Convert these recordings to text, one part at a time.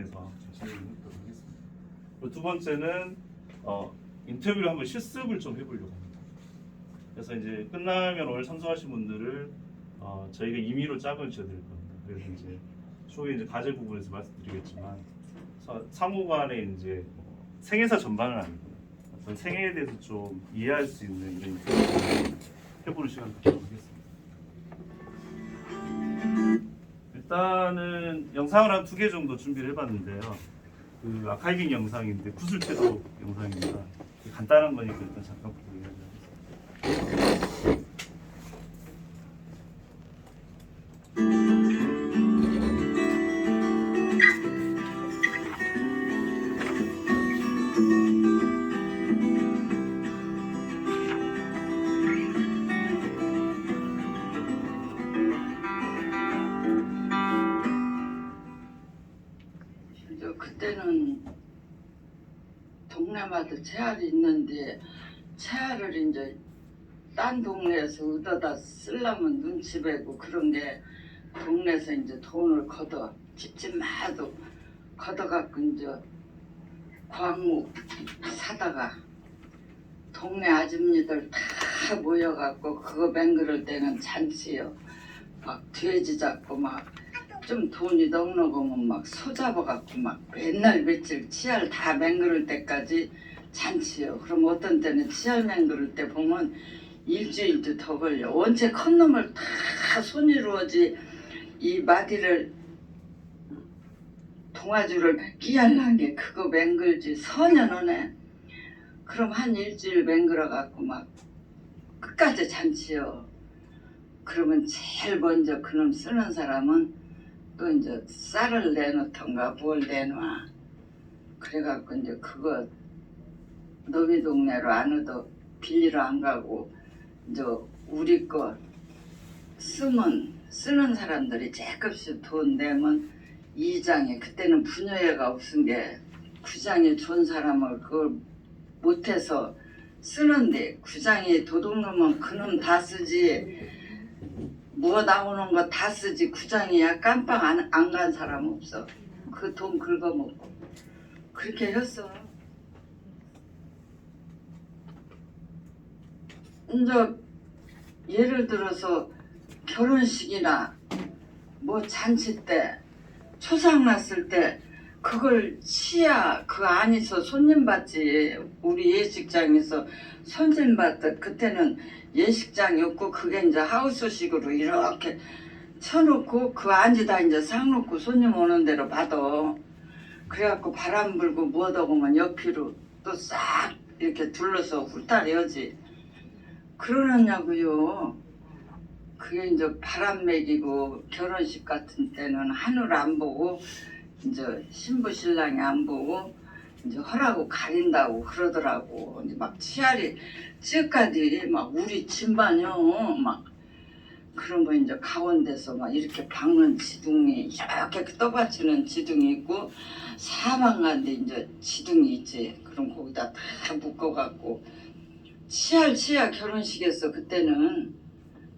진행해서 좀 진행해보도록 하겠습니다. 그리고 두 번째는 인터뷰를 한번 실습을 좀 해보려고 합니다. 그래서 이제 끝나면 오늘 참석하신 분들을 저희가 임의로 짝을 지어드릴 겁니다. 그래서 이제 추후에 이제 과제 부분에서 말씀드리겠지만 상호 간에 이제 생애사 전반은 아니고요. 어떤 생애에 대해서 좀 이해할 수 있는 이런 인터뷰를 해보는 시간을 갖도록 하겠습니다. 일단은 영상을 한 2개 정도 준비를 해봤는데요. 그 아카이빙 영상인데 구슬체도 영상입니다. 간단한 거니까 일단 잠깐 보고 이야기하겠습니다. 그때는 동네마다 채알이 있는데 채알을 이제 딴 동네에서 얻어다 쓰려면 눈치 배고 그런 게 동네에서 이제 돈을 걷어 집집마다 걷어갖고 이제 광우 사다가 동네 아줌니들 다 모여갖고 그거 맹그럴 때는 잔치요. 막 돼지 잡고 막 좀 돈이 넉넉하면 막 소 잡아갖고 막 맨날 며칠 치알 다 맹그를 때까지 잔치요. 그럼 어떤 때는 치알 맹그를 때 보면 일주일도 더 걸려. 원체 큰 놈을 다 손으로 오지 이 마디를 동아줄을 끼알난 게 그거 맹글지 서년원에 그럼 한 일주일 맹글어갖고 막 끝까지 잔치요. 그러면 제일 먼저 그놈 쓰는 사람은 또 이제 쌀을 내놓던가 뭘 내놔. 그래갖고 이제 그거 너희 동네로 안 오도 빌리러 안 가고 이제 우리 거 쓰는 사람들이 조금씩 돈 내면 2장에 그때는 분여회가 없은 게 9장에 좋은 사람을 그걸 못해서 쓰는데 9장이 도둑놈은 그놈 다 쓰지 뭐 나오는 거 다 쓰지 9장이야 깜빡 안 간 사람 없어. 그 돈 긁어먹고 그렇게 했어. 이제 예를 들어서 결혼식이나 뭐 잔치 때 초상 났을 때 그걸 치야 그 안에서 손님 받지. 우리 예식장에서 손님 받듯 그때는 예식장이 없고 그게 이제 하우스식으로 이렇게 쳐놓고 그 안에다 이제 상 놓고 손님 오는 대로 받아. 그래갖고 바람 불고 뭐하다고만 옆으로 또 싹 이렇게 둘러서 훑다려지. 그러느냐고요. 그게 이제 바람 먹이고 결혼식 같은 때는 하늘 안 보고 이제 신부 신랑이 안 보고 이제 허라고 가린다고 그러더라고. 이제 막 치아리 찌까지 막 우리 집만요 막 그러면 이제 가운데서 막 이렇게 박는 지둥이 이렇게 떠받치는 지둥이 있고 사방간데 이제 지둥이 있지. 그럼 거기다 다 묶어갖고 치아 결혼식에서 그때는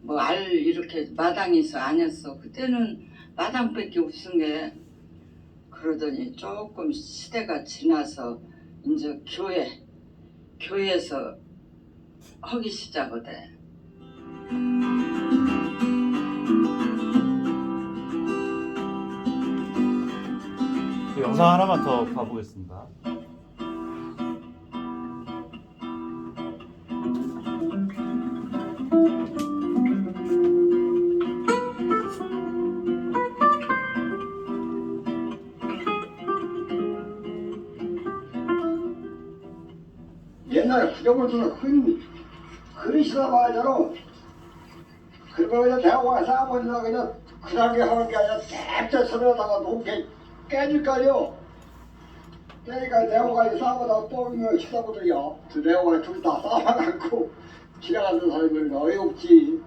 뭐 알 이렇게 마당에서 아니었어. 그때는 마당밖에 없은 게. 그러더니 조금 시대가 지나서 이제 교회에서 하기 시작하대. 그 영상 하나만 더 봐보겠습니다. 옛날에 구정을 두는 큰 그릇이다 봐야잖아. 그거 그냥 대학 와서 아버지가 그냥 그러게 하는 게 아니라 대대 선에다가 높게 깨질 거요. 그러니까 대호가 싸우다 뻥을 쳐다보더니요. 그 대호가 둘 다 싸워갖고 지나가는 사람들이 어이없지.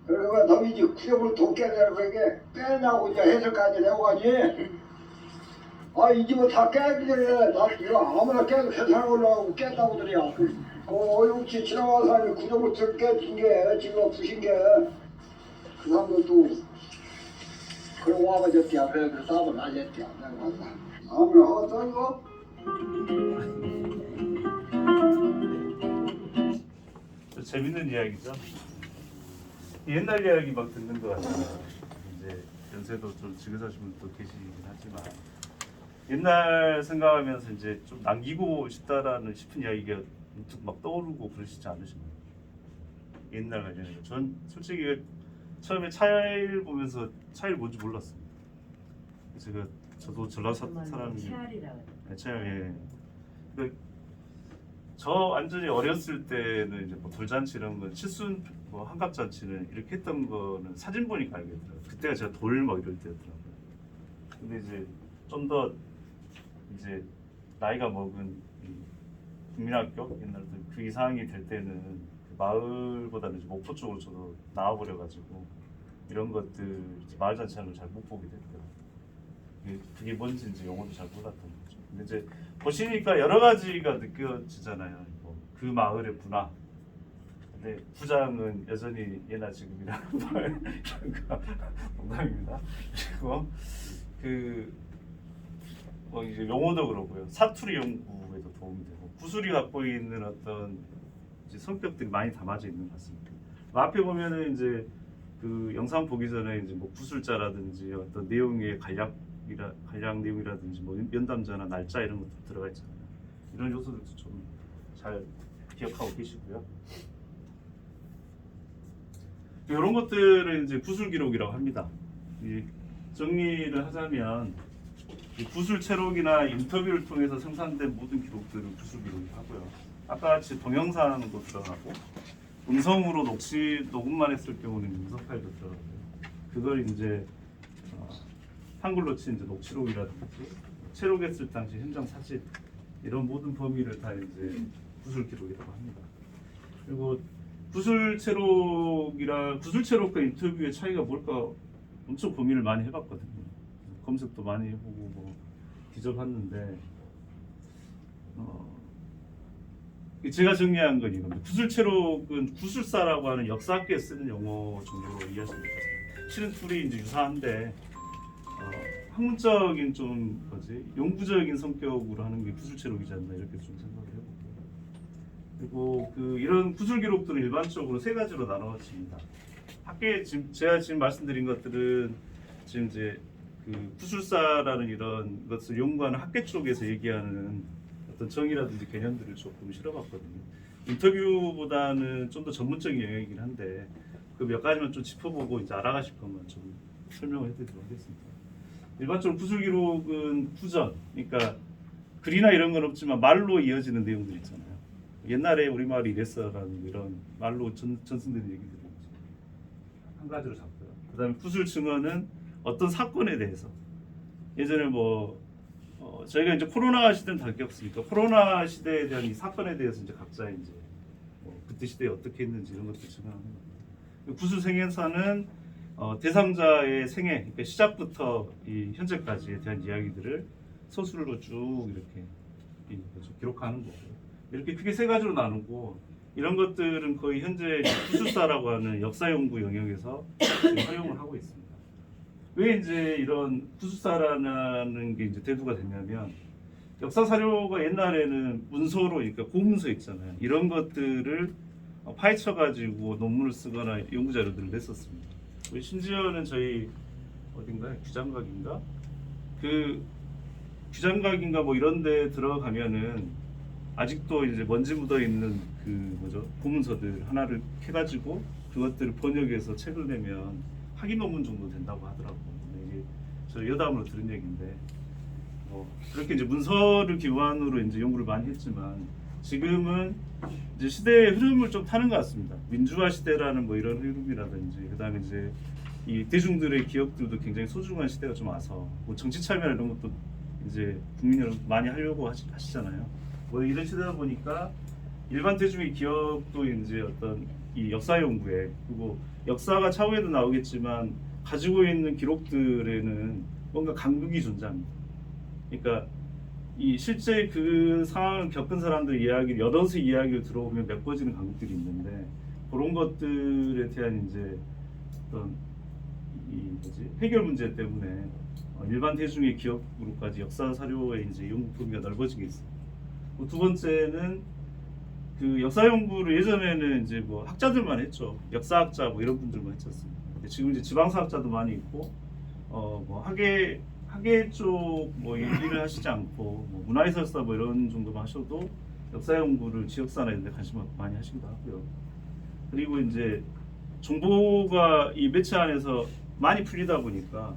그러니까 너희 집 구정을 도 깨내고 이게 깨냐고 이제 해석까지 대호가지. 아, 이 집은 다 깨기 전에 나 이거 아무나 깨도 세상 올라가고 깼다고 그러냐. 그 어이없이 지나가는 사람이 구정부터 깨진 게 지금 부신 게 그 사람들도 그러고 와봐 저때야 그래 그 싸움을 날렸대야 내가 봤어 아무나 어떤 거? 재밌는 이야기죠. 옛날 이야기 막 듣는 것 같아요. 이제 연세도 좀 지긋하신 분도 계시긴 하지만 옛날 생각하면서 이제 좀 남기고 싶다라는 싶은 이야기가 문득 막 떠오르고 그러시지 않으신가요? 옛날 관련해서 전 솔직히 처음에 차일 보면서 차일 뭔지 몰랐습니다. 제가 저도 전라도 사람이 채알이라고 네, 차일 예. 그 저 완전히 어렸을 때는 이제 뭐 돌잔치 이런 건 칠순 뭐 한갑잔치는 이렇게 했던 거는 사진 보니까 알겠더라고요. 그때가 제가 돌 막 이럴 때였더라고요. 근데 이제 좀 더 이제 나이가 먹은 이 국민학교 옛날부터 그 이상이 될 때는 그 마을보다는 이제 목포 쪽으로 저도 나와버려가지고 이런 것들 이제 마을 잔치하는 걸 잘 못 보게 됐고요. 그게 뭔지 이제 용어도 잘 몰랐던 거죠. 근데 이제 보시니까 여러 가지가 느껴지잖아요. 뭐 그 마을의 문화. 근데 부장은 여전히 예나 지금이라는 말 이런 거 농담입니다. 그리고 뭐 이제 용어도 그렇고요. 사투리 연구에도 도움이 되고 구술이 갖고 있는 어떤 이제 성격들이 많이 담아져 있는 것 같습니다. 뭐 앞에 보면은 이제 그 영상 보기 전에 이제 뭐 구술자라든지 어떤 내용의 간략 내용이라든지 뭐 면담자나 날짜 이런 것도 들어가 있잖아요. 이런 요소들도 좀 잘 기억하고 계시고요. 이런 것들을 이제 구술 기록이라고 합니다. 이 정리를 하자면 이 구술 체록이나 인터뷰를 통해서 생산된 모든 기록들을 구술 기록이라고 하고요. 아까 같이 동영상도 들어가고 음성으로 녹음만 했을 경우는 음성 파일도 들어가고요. 그걸 이제 한글로 친 이제 녹취록이라든지 체록했을 당시 현장 사진 이런 모든 범위를 다 이제 구술 기록이라고 합니다. 그리고 구술 체록과 인터뷰의 차이가 뭘까 엄청 고민을 많이 해봤거든요. 검색도 많이 해보고 뭐 뒤져봤는데 제가 정리한 건 이겁니다. 구술 체록은 구술사라고 하는 역사학계에 쓰는 용어 정도로 이해하시면 될 것 같습니다. 실은 둘이 이제 유사한데 학문적인 좀 연구적인 성격으로 하는 게 구술 체록이지 않나 이렇게 좀 생각을 해보고 그리고 이런 구술 기록들은 일반적으로 세 가지로 나눠집니다. 학계 제가 지금 말씀드린 것들은 지금 이제 그 구술사라는 이런 것을 연구하는 학계 쪽에서 얘기하는 어떤 정의라든지 개념들을 조금 실어봤거든요. 인터뷰보다는 좀 더 전문적인 영역이긴 한데 그 몇 가지만 좀 짚어보고 이제 알아가실 것만 좀 설명을 해드리도록 하겠습니다. 일반적으로 구술 기록은 후전, 그러니까 글이나 이런 건 없지만 말로 이어지는 내용들 있잖아요. 옛날에 우리 마을이 이랬어라는 이런 말로 전승되는 얘기들이 한 가지로 잡고요. 그다음에 구술 증언은 어떤 사건에 대해서 예전에 뭐 저희가 이제 코로나 시대는 다 겪었으니까 코로나 시대에 대한 이 사건에 대해서 이제 각자 이제 그때 시대에 어떻게 했는지 이런 것들 증언하는 겁니다. 구술 생애사는 대상자의 생애, 그러니까 시작부터 이 현재까지에 대한 이야기들을 서술로 쭉 이렇게 기록하는 거고요. 이렇게 크게 세 가지로 나누고 이런 것들은 거의 현재 구술사라고 하는 역사 연구 영역에서 활용을 하고 있습니다. 왜 이제 이런 구술사라는 게 이제 대두가 됐냐면 역사 사료가 옛날에는 문서로 그러니까 고문서 있잖아요. 이런 것들을 파헤쳐 가지고 논문을 쓰거나 연구 자료들을 냈었습니다. 심지어는 저희 어딘가요? 규장각인가? 그 규장각인가 뭐 이런 데 들어가면은 아직도 이제 먼지 묻어 있는 고문서들 하나를 캐 가지고 그것들을 번역해서 책을 내면 학위 논문 정도 된다고 하더라고요. 이게 저 여담으로 들은 얘기인데 그렇게 이제 문서를 기반으로 이제 연구를 많이 했지만 지금은 이제 시대의 흐름을 좀 타는 것 같습니다. 민주화 시대라는 뭐 이런 흐름이라든지 그다음에 이제 이 대중들의 기억들도 굉장히 소중한 시대가 좀 와서 뭐 정치 참여 이런 것도 이제 국민 여러분 많이 하려고 하시잖아요. 뭐 이런 시대다 보니까 일반 대중의 기억도 이제 어떤 이 역사 연구에 그리고 역사가 차후에도 나오겠지만 가지고 있는 기록들에는 뭔가 간극이 존재합니다. 그러니까 이 실제 그 상황을 겪은 사람들의 이야기를 여럿의 이야기를 들어보면 메꿔지는 간극들이 있는데 그런 것들에 대한 이제 어떤 해결 문제 때문에 일반 대중의 기억으로까지 역사 사료의 이제 연구 범위가 넓어지게 있습니다. 두 번째는 그 역사 연구를 예전에는 이제 뭐 학자들만 했죠. 역사학자 뭐 이런 분들만 했었습니다. 근데 지금 이제 지방사학자도 많이 있고 뭐 학예 쪽 뭐 일을 하시지 않고 뭐 문화해설사 뭐 이런 정도만 하셔도 역사 연구를 지역사나 이런 데 관심 많이 하시기도 하고요. 그리고 이제 정보가 이 매체 안에서 많이 풀리다 보니까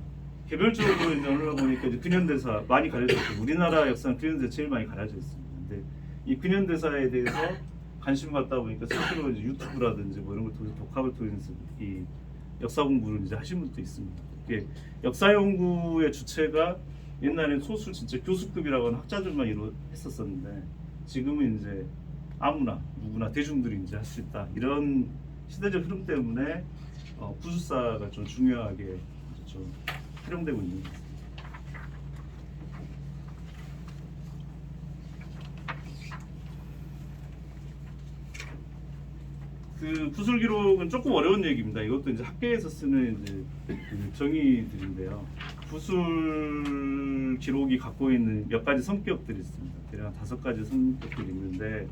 개별적으로 이제 어느 보니까 이제 근현대사 많이 가려져 있고 우리나라 역사는 근현대사 제일 많이 가려져 있습니다. 근데 이 근현대사에 대해서 관심 갖다 보니까 스스로 이제 유튜브라든지 뭐 이런 걸 통해서 독학을 통해서 이 역사 공부를 이제 하신 분도 있습니다. 이게 역사 연구의 주체가 옛날엔 소수 진짜 교수급이라고 하는 학자들만 했었었는데 지금은 이제 아무나 누구나 대중들이 이제 할 수 있다 이런 시대적 흐름 때문에 부술사가 좀 중요하게 좀 활용되고 있는 것 같습니다. 그 부술 기록은 조금 어려운 얘기입니다. 이것도 이제 학계에서 쓰는 이제 그 정의들인데요. 부술 기록이 갖고 있는 몇 가지 성격들이 있습니다. 대략 5가지 성격들이 있는데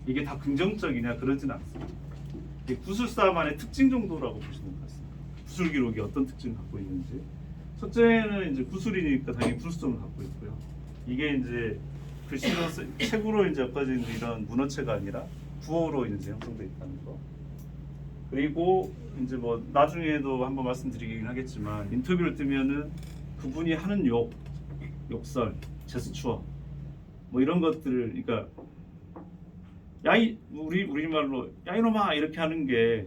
이게 다 긍정적이냐 그러진 않습니다. 이게 부술사만의 특징 정도라고 보시면 될 것 같습니다. 부술 기록이 어떤 특징을 갖고 있는지. 첫째는 이제 구술이니까 당연히 부술성을 갖고 있고요. 이게 이제 글씨로 책으로 이제 엮어진 이런 문어체가 아니라 구어로 이제 형성되어 있다는 거. 그리고 이제 뭐 나중에도 한번 말씀드리긴 하겠지만 인터뷰를 뜨면은 그분이 하는 욕설, 제스처 뭐 이런 것들을 그러니까 야이 우리말로 야 이놈아 이렇게 하는 게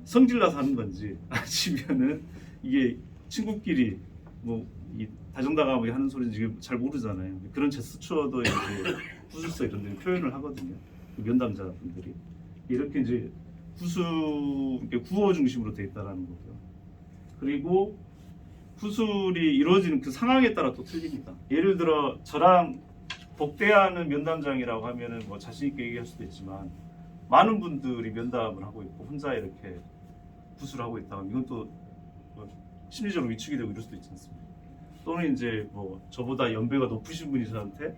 성질나서 하는 건지 아니면은 이게 친구끼리 뭐 이 다정다감하게 하는 소리인지 이게 잘 모르잖아요. 그런 제스처도 이제 구술서 이런 데 표현을 하거든요. 그 면담자분들이 이렇게 이제 구어 중심으로 되어 있다라는 거고요. 그리고 구술이 이루어지는 그 상황에 따라 또 틀립니다. 예를 들어 저랑 복대하는 면담장이라고 하면은 뭐 자신 있게 얘기할 수도 있지만 많은 분들이 면담을 하고 있고 혼자 이렇게 구술하고 있다면 이건 또 뭐 심리적으로 위축이 되고 이럴 수도 있지 않습니까? 또는 이제 뭐 저보다 연배가 높으신 분이 저한테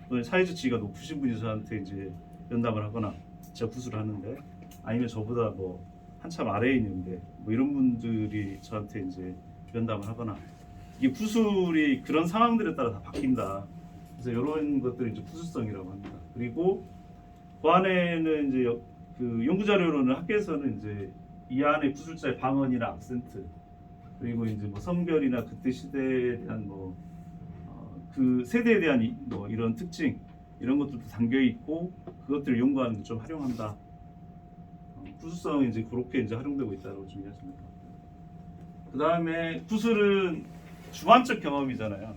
또는 사회적 지위가 높으신 분이 저한테 이제 면담을 하거나 제가 구술을 하는데 아니면 저보다 뭐 한참 아래에 있는데 뭐 이런 분들이 저한테 이제 면담을 하거나 이게 구술이 그런 상황들에 따라 다 바뀐다. 그래서 이런 것들이 이제 구술성이라고 합니다. 그리고 그 안에는 이제 그 연구 자료로는 학계에서는 이제 이 안에 구술자의 방언이나 악센트 그리고 이제 뭐 성별이나 그때 시대에 대한 뭐 그 세대에 대한 뭐 이런 특징 이런 것들도 담겨 있고 그것들을 연구하는 데 좀 활용한다. 구술성이 이제 그렇게 이제 활용되고 있다고 좀 이해하시면 될 것 같아요. 그 다음에 구술은 주관적 경험이잖아요.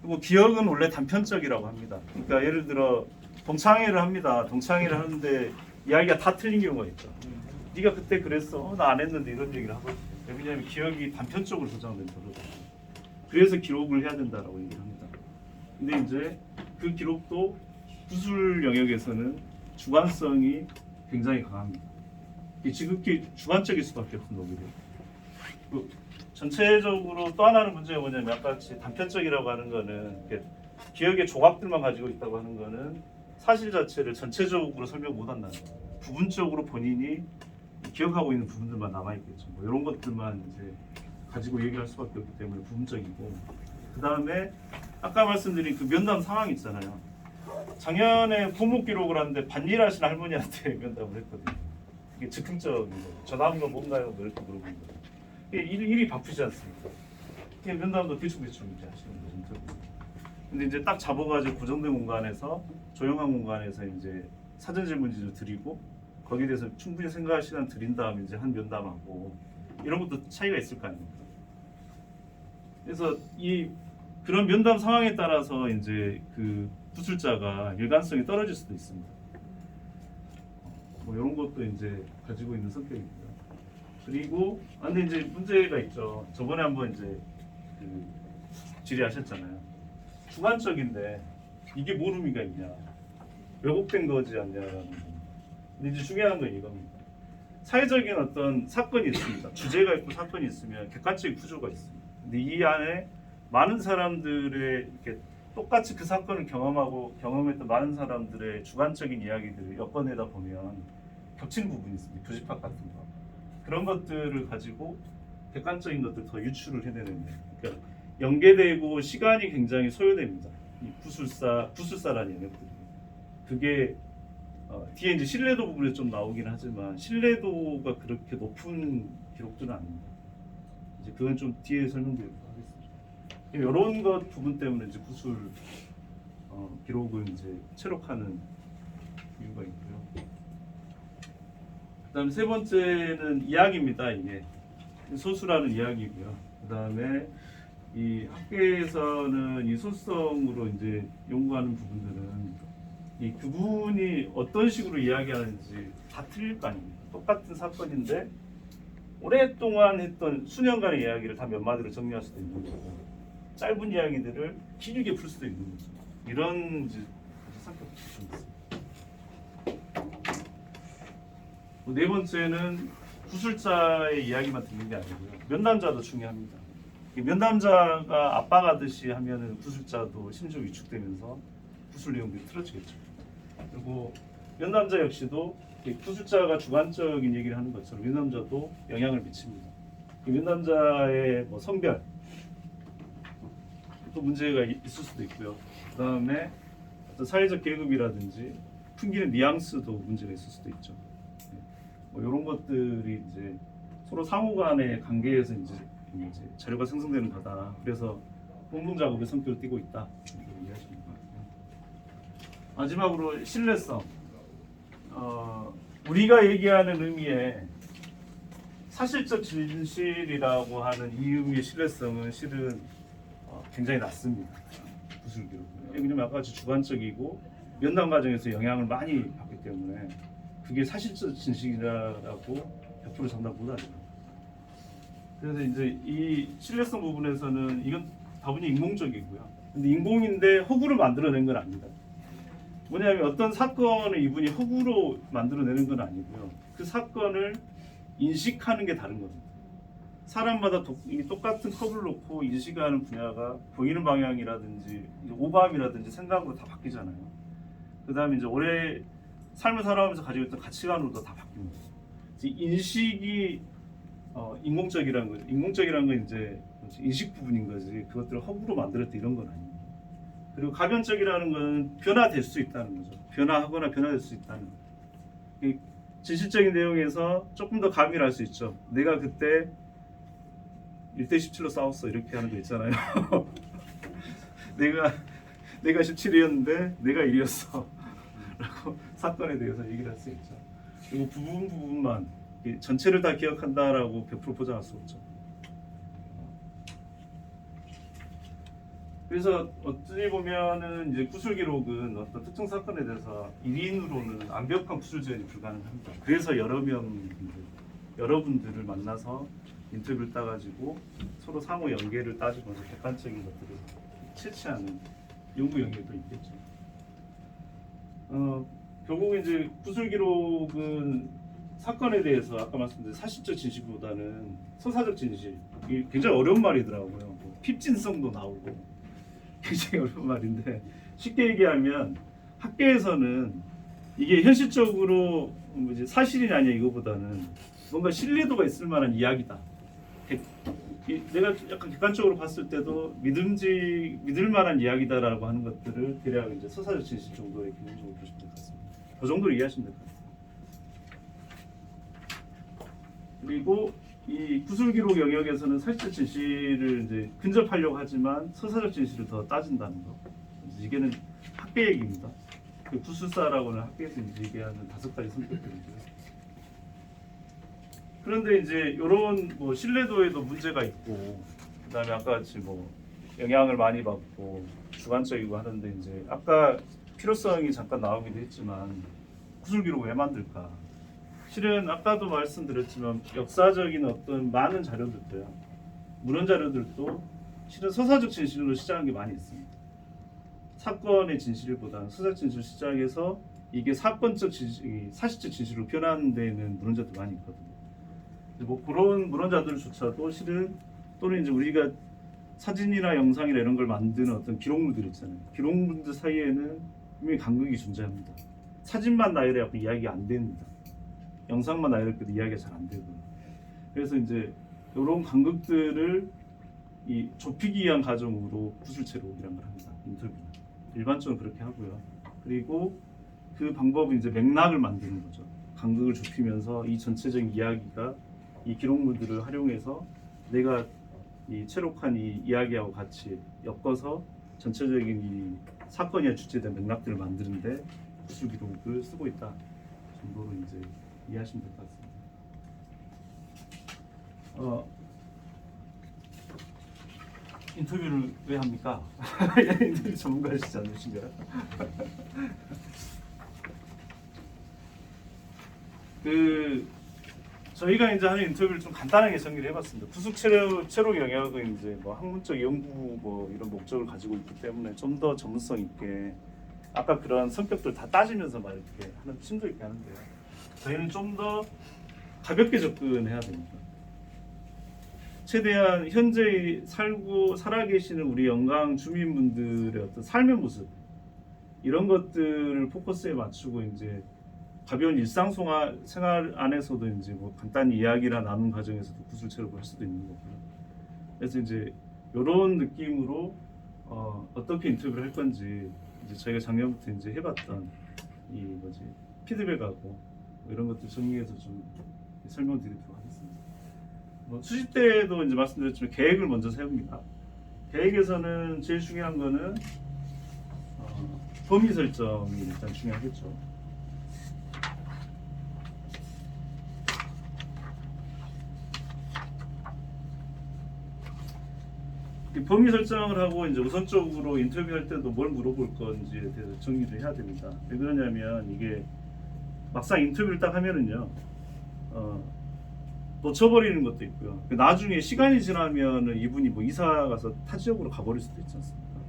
그리고 기억은 원래 단편적이라고 합니다. 그러니까 예를 들어 동창회를 합니다. 동창회를 하는데 이야기가 다 틀린 경우가 있죠. 네가 그때 그랬어. 나 안 했는데 이런 얘기를 하거든요. 왜냐하면 기억이 단편적으로 저장된 거거든요. 그래서 기록을 해야 된다라고 얘기를 합니다. 근데 이제 그 기록도 구술 영역에서는 주관성이 굉장히 강합니다. 이게 지극히 주관적일 수밖에 없는 거거든요. 그 전체적으로 또 하나는 문제가 뭐냐면 아까 같이 단편적이라고 하는 거는 기억의 조각들만 가지고 있다고 하는 거는 사실 자체를 전체적으로 설명 못 한다는 거예요. 부분적으로 본인이 기억하고 있는 부분들만 남아 있겠죠. 뭐 이런 것들만 이제 가지고 얘기할 수밖에 없기 때문에 부분적이고 그 다음에 아까 말씀드린 그 면담 상황 있잖아요. 작년에 부목 기록을 하는데 반일하신 할머니한테 면담을 했거든요. 이게 즉흥적인 거. 전화한 건 뭔가요? 뭐 이렇게 물어보는 거예요. 일이 바쁘지 않습니까? 그냥 면담도 대충 이렇게 하시는 거죠. 근데 이제 딱 잡아가지고 고정된 공간에서 조용한 공간에서 이제 사전 질문지를 드리고 거기에 대해서 충분히 생각할 시간 드린 다음에 이제 한 면담하고 이런 것도 차이가 있을 거 아닙니까? 그래서 이 그런 면담 상황에 따라서 이제 그 구술자가 일관성이 떨어질 수도 있습니다. 뭐 이런 것도 이제 가지고 있는 성격입니다. 그리고 근데 이제 문제가 있죠. 저번에 한번 이제 그 질의하셨잖아요. 주관적인데 이게 뭘 의미가 있냐? 왜곡된 거지 않냐라는 거. 근데 이제 중요한 건 이겁니다. 사회적인 어떤 사건이 있습니다. 주제가 있고 사건이 있으면 객관적인 구조가 있습니다. 근데 이 안에 많은 사람들의 이렇게 똑같이 그 사건을 경험하고 경험했던 많은 사람들의 주관적인 이야기들을 엮어내다 보면 겹치는 부분이 있습니다. 교집합 같은 거. 그런 것들을 가지고 객관적인 것들 더 유출을 해내는 거예요. 그러니까 연계되고 시간이 굉장히 소요됩니다. 이 구술사라는 영역들이. 그게 뒤에 이제 신뢰도 부분에 좀 나오긴 하지만 신뢰도가 그렇게 높은 기록들은 아닙니다. 이제 그건 좀 뒤에 설명드리도록 하겠습니다. 이런 것 부분 때문에 이제 구술 기록을 이제 체록하는 이유가 있고요. 그다음 세 번째는 이야기입니다. 이게 소수라는 이야기고요. 그다음에 이 학계에서는 이 소수성으로 이제 연구하는 부분들은 이 그분이 어떤 식으로 이야기하는지 다 틀릴 거 아닙니까? 똑같은 사건인데 오랫동안 했던 수년간의 이야기를 다 몇 마디로 정리할 수도 있는 거고 짧은 이야기들을 길게 풀 수도 있는 거죠. 이런 이제 성격이 좀 있습니다. 네 번째는 구술자의 이야기만 듣는 게 아니고요. 면담자도 중요합니다. 면담자가 압박하듯이 하면은 구술자도 심지어 위축되면서 구술 내용들이 틀어지겠죠. 그리고 면담자 역시도 구술자가 주관적인 얘기를 하는 것처럼 면담자도 영향을 미칩니다. 면담자의 뭐 성별 또 문제가 있을 수도 있고요. 그 다음에 어떤 사회적 계급이라든지 풍기는 뉘앙스도 문제가 있을 수도 있죠. 뭐 이런 것들이 이제 서로 상호간의 관계에서 이제 자료가 생성되는 거다. 그래서 공동 작업의 성격을 띠고 있다. 이렇게 이해하시면 것 같고요. 마지막으로 신뢰성. 우리가 얘기하는 의미의 사실적 진실이라고 하는 이 의미의 신뢰성은 실은 굉장히 낮습니다. 구술 기록은. 왜냐면 아까 같이 주관적이고 면담 과정에서 영향을 많이 받기 때문에 그게 사실적 진실이라고 100% 장담 못합니다. 그래서 이제 이 신뢰성 부분에서는 이건 다분히 인공적이고요. 근데 인공인데 허구를 만들어낸 건 아닙니다. 뭐냐면 어떤 사건을 이분이 허구로 만들어내는 건 아니고요. 그 사건을 인식하는 게 다른 겁니다. 사람마다 똑같은 컵을 놓고 인식하는 분야가 보이는 방향이라든지 오감이라든지 생각으로 다 바뀌잖아요. 그 다음에 이제 오래 삶을 살아가면서 가지고 있던 가치관으로도 다 바뀝니다. 인식이 인공적이라는 거죠. 인공적이라는 건 이제 인식 부분인 거지. 그것들을 허구로 만들었다 이런 건 아닙니다. 그리고 가변적이라는 건 변화될 수 있다는 거죠. 변화하거나 변화될 수 있다는 거죠. 진실적인 내용에서 조금 더 가밀할 수 있죠. 내가 그때 1대17로 싸웠어 이렇게 하는 거 있잖아요. 내가 17이었는데 내가 1이었어 라고 사건에 대해서 얘기를 할 수 있죠. 그리고 부분만 전체를 다 기억한다라고 100% 보장할 수 없죠. 그래서 어찌 보면은 이제 구술 기록은 어떤 특정 사건에 대해서 1인으로는 완벽한 구술 재현이 불가능합니다. 그래서 여러분들을 만나서 인터뷰를 따가지고 서로 상호 연계를 따지면서 객관적인 것들을 채취하는 연구 영역도 있겠죠. 결국 이제 구술 기록은 사건에 대해서 아까 말씀드린 사실적 진실보다는 서사적 진실, 이게 굉장히 어려운 말이더라고요. 뭐 핍진성도 나오고 굉장히 어려운 말인데 쉽게 얘기하면 학계에서는 이게 현실적으로 이제 사실이냐 아니냐 이거보다는 뭔가 신뢰도가 있을 만한 이야기다. 내가 약간 객관적으로 봤을 때도 믿을 만한 이야기다라고 하는 것들을 대략 이제 서사적 진실 정도의 기본적으로 보시면 될 것 같습니다. 그 정도로 이해하시면 될 것 같습니다. 그리고 이 구술 기록 영역에서는 사실적 진실을 이제 근접하려고 하지만 서사적 진실을 더 따진다는 거. 이게는 학계 얘기입니다. 그 구술사라고는 학계에서 이제 얘기하는 5가지 성격들이고요. 그런데 이제 이런 뭐 신뢰도에도 문제가 있고, 그다음에 아까 같이 뭐 영향을 많이 받고 주관적이고 하는데 이제 아까 필요성이 잠깐 나오기도 했지만 구술 기록을 왜 만들까? 실은 아까도 말씀드렸지만 역사적인 어떤 많은 자료들도요, 문헌 자료들도 실은 서사적 진실로 시작한 게 많이 있습니다. 사건의 진실보다는 서사적 진실 시작해서 이게 사건적 진실, 사실적 진실로 표현하는 데는 물론자들 많이 있거든요. 뭐 그런 물론자들조차도 실은 또는 이제 우리가 사진이나 영상이나 이런 걸 만드는 어떤 기록물들 있잖아요. 기록물들 사이에는 분명히 간극이 존재합니다. 사진만 나열해갖고 이야기가 안 됩니다. 영상만 나열해도 이야기가 잘 안 되고요. 그래서 이제 이런 간극들을 이 좁히기 위한 과정으로 구술체록이라는 걸 합니다. 인터뷰는 일반적으로 그렇게 하고요. 그리고 그 방법은 이제 맥락을 만드는 거죠. 간극을 좁히면서 이 전체적인 이야기가 이 기록물들을 활용해서 내가 이 체록한 이 이야기하고 같이 엮어서 전체적인 이 사건이나 주제된 맥락들을 만드는데 구술 기록을 쓰고 있다 정도로 이제 이해하시면 될 것 같습니다. 인터뷰를 왜 합니까? 인터뷰 전문가시지 않으신가요? 저희가 이제 하는 인터뷰를 좀 간단하게 정리를 해봤습니다. 구술 체록 영역은 이제 뭐 학문적 연구 뭐 이런 목적을 가지고 있기 때문에 좀 더 전문성 있게 아까 그런 성격들 다 따지면서 막 이렇게 하는 심도 있게 하는데요. 저희는 좀 더 가볍게 접근해야 됩니다. 최대한 현재 살아계시는 우리 영광 주민분들의 어떤 삶의 모습 이런 것들을 포커스에 맞추고 이제 가벼운 일상생활 안에서도 이제 뭐 간단히 이야기나 나눈 과정에서도 구술 체록을 할 수도 있는 거고요. 그래서 이제 이런 느낌으로 어떻게 인터뷰를 할 건지 이제 저희가 작년부터 이제 해봤던 이 피드백하고 뭐 이런 것들 정리해서 좀 설명드리도록 하겠습니다. 수십 때도 이제 말씀드렸지만 계획을 먼저 세웁니다. 계획에서는 제일 중요한 거는 범위 설정이 일단 중요하겠죠. 범위 설정을 하고 이제 우선적으로 인터뷰할 때도 뭘 물어볼 건지에 대해서 정리를 해야 됩니다. 왜 그러냐면 이게 막상 인터뷰를 딱 하면은요 놓쳐버리는 것도 있고요. 나중에 시간이 지나면 이분이 뭐 이사 가서 타 지역으로 가버릴 수도 있지 않습니까?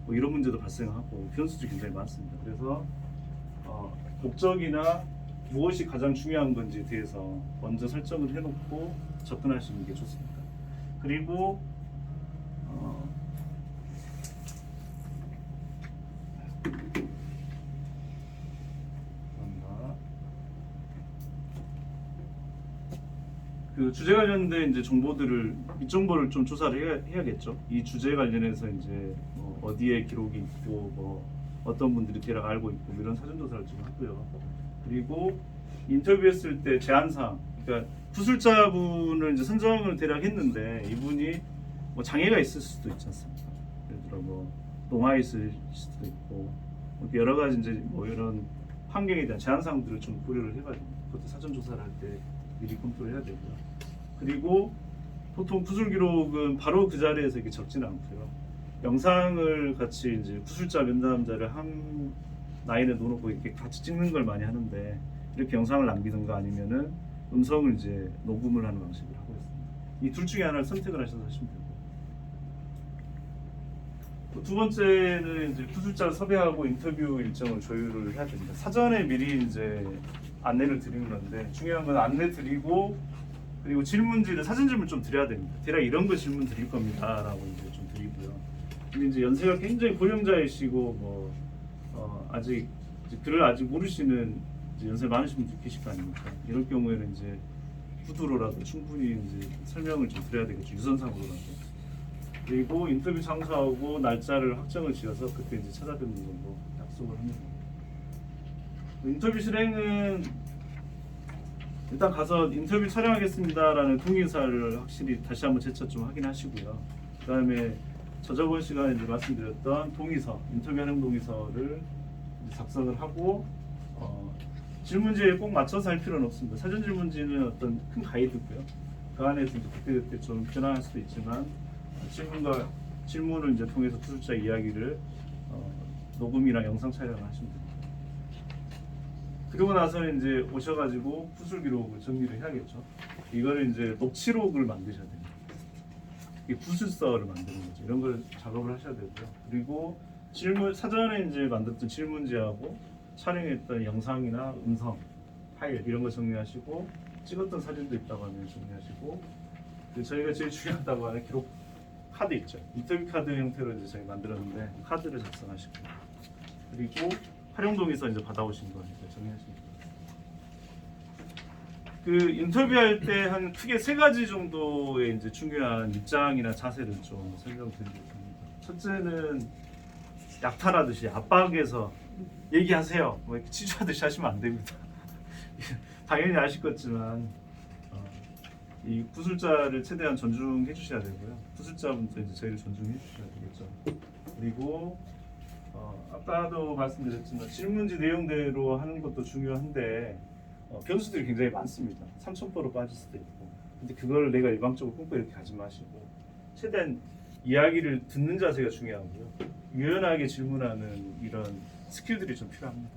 뭐 이런 문제도 발생하고 변수도 굉장히 많습니다. 그래서 목적이나 무엇이 가장 중요한 건지에 대해서 먼저 설정을 해놓고 접근하시는 게 좋습니다. 그리고 그 주제 관련된 이제 정보들을 정보를 좀 조사를 해야겠죠. 이 주제 관련해서 이제 뭐 어디에 기록이 있고 뭐 어떤 분들이 대략 알고 있고 뭐 이런 사전 조사를 좀 하고요. 그리고 인터뷰했을 때 제한사항, 그러니까 구술자분을 이제 선정을 대략 했는데 이분이 뭐 장애가 있을 수도 있지 않습니까? 예를 들어 뭐 농아에 있을 수도 있고 뭐 여러 가지 이제 뭐 이런 환경에 대한 제한사항들을 좀 고려를 해가지고 그것도 사전 조사를 할 때 미리 검토를 해야 되고요. 그리고 보통 구술 기록은 바로 그 자리에서 이렇게 적지는 않고요. 영상을 같이 이제 구술자 면담자를 한 라인에 놓고 이렇게 같이 찍는 걸 많이 하는데 이렇게 영상을 남기든가 아니면은 음성을 이제 녹음을 하는 방식으로 하고 있습니다. 이 둘 중에 하나를 선택을 하셔서 하시면 되고. 두 번째는 이제 구술자를 섭외하고 인터뷰 일정을 조율을 해야 됩니다. 사전에 미리 이제 안내를 드리는 건데 중요한 건 안내 드리고 그리고 질문지를 사전 질문 좀 드려야 됩니다. 대략 이런 거 질문 드릴 겁니다라고 이제 좀 드리고요. 근데 이제 연세가 굉장히 고령자이시고 뭐 아직 글을 아직 모르시는 이제 연세 많으신 분들 계실 거 아닙니까? 이럴 경우에는 이제 구두로라도 충분히 이제 설명을 좀 드려야 되겠죠. 유선상으로라도. 그리고 인터뷰 장소하고 날짜를 확정을 지어서 그때 이제 찾아뵙는 걸로 약속을 합니다. 인터뷰 실행은 일단 가서 인터뷰 촬영하겠습니다라는 동의사를 확실히 다시 한번 재차 좀 확인하시고요. 그 다음에 저번 시간에 이제 말씀드렸던 동의서, 인터뷰 활용 동의서를 작성을 하고 질문지에 꼭 맞춰서 할 필요는 없습니다. 사전 질문지는 어떤 큰 가이드고요. 그 안에서 이제 그때 좀 변화할 수도 있지만 질문을 이제 통해서 구술자 이야기를 녹음이나 영상 촬영을 하시면 됩니다. 그러고 나서 이제 오셔가지고 구술 기록을 정리를 해야겠죠. 이거를 이제 녹취록을 만드셔야 됩니다. 이 구술서를 만드는 거죠. 이런 걸 작업을 하셔야 되고요. 그리고 사전에 이제 만들었던 질문지하고 촬영했던 영상이나 음성 파일 이런 거 정리하시고 찍었던 사진도 있다고 하면 정리하시고 그리고 저희가 제일 중요하다고 하는 기록 카드 있죠. 인터뷰 카드 형태로 이제 저희 만들었는데 카드를 작성하시고 그리고 활용동에서 이제 받아오신 거 이제 정리하시면 됩니다. 그 인터뷰할 때 한 크게 세 가지 정도의 이제 중요한 입장이나 자세를 좀 설명드리겠습니다. 첫째는 약탈하듯이 압박해서 얘기하세요. 뭐 이렇게 치주하듯이 하시면 안 됩니다. 당연히 아실 것지만 이 구술자를 최대한 존중해 주셔야 되고요. 구술자분도 이제 저희를 존중해 주셔야 되겠죠. 그리고 아까도 말씀드렸지만 질문지 내용대로 하는 것도 중요한데 변수들이 굉장히 많습니다. 삼천포로 빠질 수도 있고. 근데 그걸 내가 일방적으로 끊고 이렇게 가지 마시고 최대한 이야기를 듣는 자세가 중요하고요. 유연하게 질문하는 이런 스킬들이 좀 필요합니다.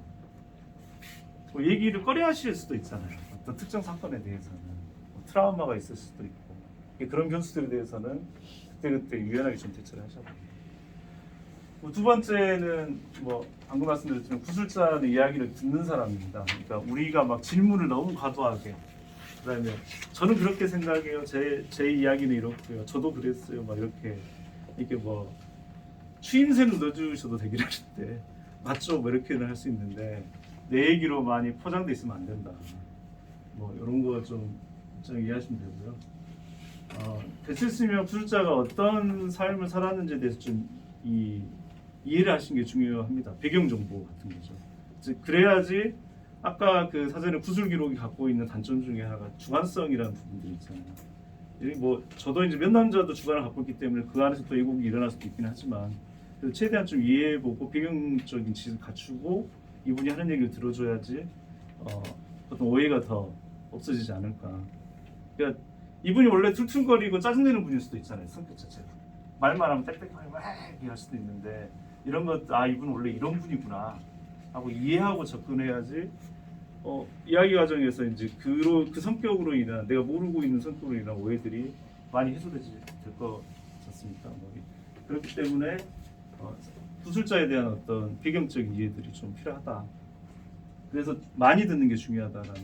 뭐 얘기를 꺼려하실 수도 있잖아요. 어떤 특정 사건에 대해서는 뭐 트라우마가 있을 수도 있고 그런 변수들에 대해서는 그때그때 유연하게 좀 대처를 하셔야 됩니다. 두 번째는 뭐 방금 말씀드렸지만 구술자는 이야기를 듣는 사람입니다. 그러니까 우리가 막 질문을 너무 과도하게 그다음에 저는 그렇게 생각해요. 제 이야기는 이렇고요. 저도 그랬어요. 막 이렇게 뭐 추임새는 넣어주셔도 되긴 하는데 맞죠? 뭐 이렇게는 할 수 있는데 내 얘기로 많이 포장돼 있으면 안 된다. 뭐 이런 거 좀 이해하시면 되고요. 배칠수명 구술자가 어떤 삶을 살았는지에 대해서 좀 이해를 하시는 게 중요합니다. 배경 정보 같은 거죠. 즉 그래야지 아까 그 사전에 구술 기록이 갖고 있는 단점 중에 하나가 주관성이라는 부분들이 있잖아요. 뭐 저도 이제 면담자도 주관을 갖고 있기 때문에 그 안에서 또 왜곡이 일어날 수도 있긴 하지만 그래서 최대한 좀 이해해보고 배경적인 지식을 갖추고 이분이 하는 얘기를 들어줘야지 어떤 오해가 더 없어지지 않을까. 그러니까 이분이 원래 툴툴거리고 짜증내는 분일 수도 있잖아요. 성격 자체가. 말만 하면 땡땡하게 막 할 수도 있는데 이런 것 이분 원래 이런 분이구나 하고 이해하고 접근해야지 이야기 과정에서 이제 그 성격으로 인한 내가 모르고 있는 성격으로 인한 오해들이 많이 해소되지 될 것 같습니다. 그렇기 때문에 구술자에 대한 어떤 배경적인 이해들이 좀 필요하다. 그래서 많이 듣는 게 중요하다라는 게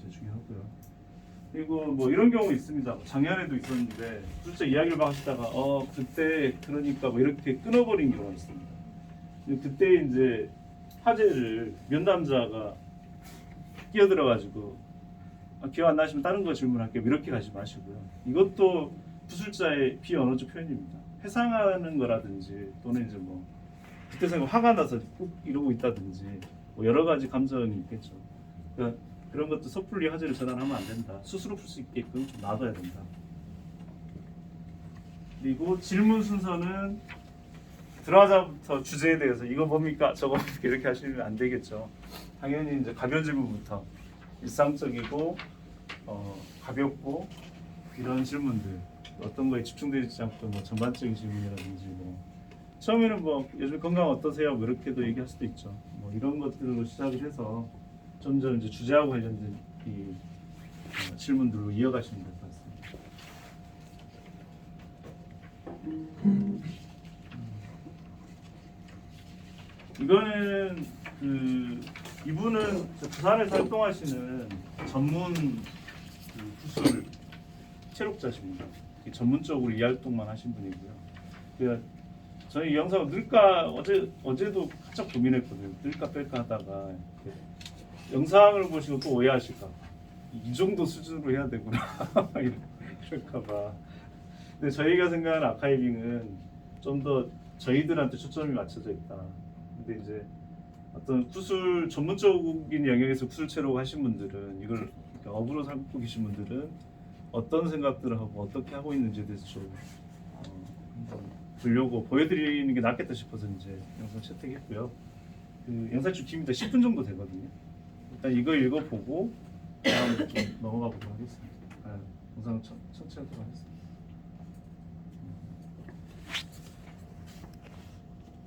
이제 중요하고요. 그리고 뭐 이런 경우 있습니다. 작년에도 있었는데 구술자 이야기를 막 하시다가 그때 그러니까 뭐 이렇게 끊어버린 경우가 있습니다. 그때 이제 화제를 면담자가 끼어들어가지고 기억 안 나시면 다른 거 질문할게요. 이렇게 가지 마시고요. 이것도 구술자의 비언어적 표현입니다. 회상하는 거라든지 또는 이제 뭐 그때 생각 화가 나서 꼭 이러고 있다든지 뭐 여러 가지 감정이 있겠죠. 그러니까 그런 것도 섣불리 화제를 전환하면 안 된다. 스스로 풀 수 있게끔 좀 놔둬야 된다. 그리고 질문 순서는 들어가자부터 주제에 대해서 이거 뭡니까? 저거 뭡니까? 이렇게 하시면 안 되겠죠. 당연히 이제 가벼운 질문부터 일상적이고 가볍고 이런 질문들 어떤 거에 집중되지 않고 뭐 전반적인 질문이라든지 뭐 처음에는 뭐 요즘 건강 어떠세요? 뭐 이렇게도 얘기할 수도 있죠. 뭐 이런 것들로 시작을 해서 점점 이제 주제하고 관련된 이 질문들로 이어가시면 될 것 같습니다. 이거는 이분은 부산에서 활동하시는 전문 구술 체록자십니다. 전문적으로 이 활동만 하신 분이고요. 그러니까 저희 이 영상을 넣을까 어제도 살짝 고민했거든요. 넣을까 뺄까 하다가 영상을 보시고 또 오해하실까. 이 정도 수준으로 해야 되구나 이럴까봐. 근데 저희가 생각하는 아카이빙은 좀 더 저희들한테 초점이 맞춰져 있다. 근데 이제 어떤 구술 전문적인 영역에서 구술 체록 하신 분들은 이걸 업으로 삼고 계신 분들은 어떤 생각들을 하고 어떻게 하고 있는지에 대해서 좀 보려고 보여드리는 게 낫겠다 싶어서 이제 영상 채택했고요. 그 영상 좀 깁니다. 10분 정도 되거든요. 일단 이거 읽어보고 다음에 좀 넘어가 보도록 하겠습니다. 영상 천천히 하도록 하겠습니다.